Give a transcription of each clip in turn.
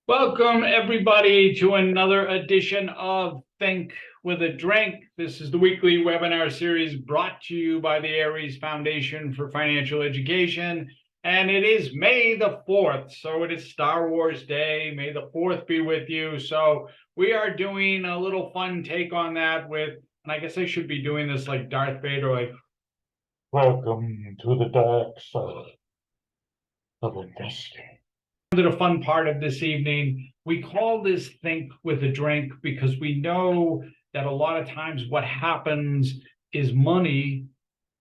Welcome, everybody, to another edition of Think with a Drink. This is the weekly webinar series brought to you by the Aries Foundation for Financial Education. And it is May the 4th, so it is Star Wars Day. May the 4th be with you. So we are doing a little fun take on that with, and I guess I should be doing this like Darth Vader, like, welcome to the dark side of investing. the fun part of this evening. We call this Think with a Drink because we know that a lot of times what happens is money,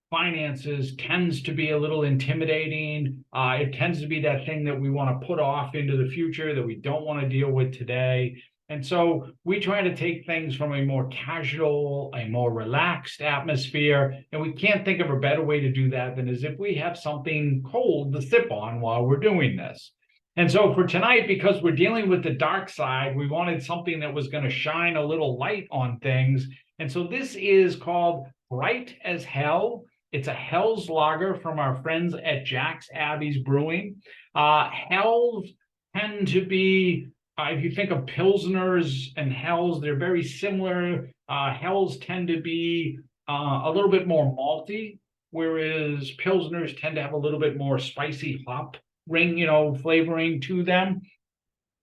finances tends to be a little intimidating. It tends to be that thing that we want to put off into the future that we don't want to deal with today. And so we try to take things from a more casual, a more relaxed atmosphere. And we can't think of a better way to do that than as if we have something cold to sip on while we're doing this. And so for tonight, because we're dealing with the dark side, we wanted something that was going to shine a little light on things. And so this is called Brite as Hell. It's a Hell's Lager from our friends at Jack's Abbey's Brewing. Hells tend to be, if you think of Pilsners and Hells, they're very similar. Hells tend to be a little bit more malty, whereas Pilsners tend to have a little bit more spicy hop ring, flavoring to them.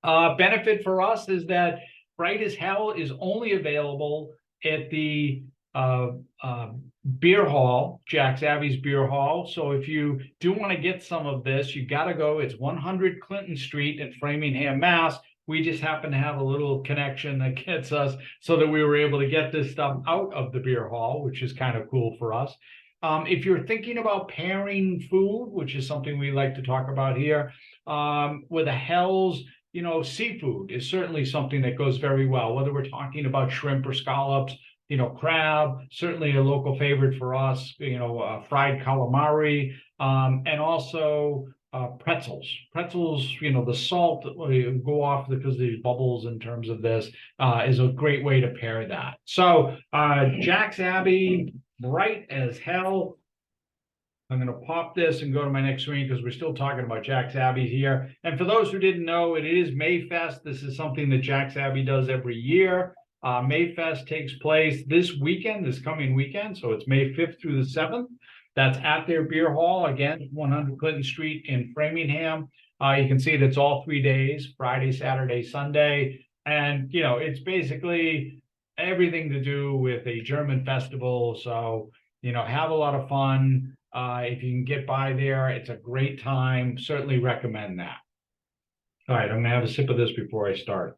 Benefit for us is that Brite as Hell is only available at the beer hall, Jack's Abbey's Beer Hall. So if you do want to get some of this, you got to go. It's 100 Clinton Street in Framingham, Mass. We just happen to have a little connection that gets us so that we were able to get this stuff out of the beer hall, which is kind of cool for us. If you're thinking about pairing food, which is something we like to talk about here, with a Hell's, seafood is certainly something that goes very well, whether we're talking about shrimp or scallops, crab, certainly a local favorite for us, fried calamari, and also pretzels. Pretzels, the salt that go off because there's bubbles in terms of this is a great way to pair that. So Jack's Abbey, Brite as Hell. I'm going to pop this and go to my next screen because we're still talking about Jack's Abbey here. And for those who didn't know, it is Mayfest. This is something that Jack's Abbey does every year. Mayfest takes place this coming weekend. So it's May 5th through the 7th. That's at their beer hall, again, 100 Clinton Street in Framingham. You can see it, it's all 3 days, Friday, Saturday, Sunday. And, it's basically everything to do with a German festival. So, have a lot of fun. If you can get by there, it's a great time. Certainly recommend that. All right, I'm going to have a sip of this before I start.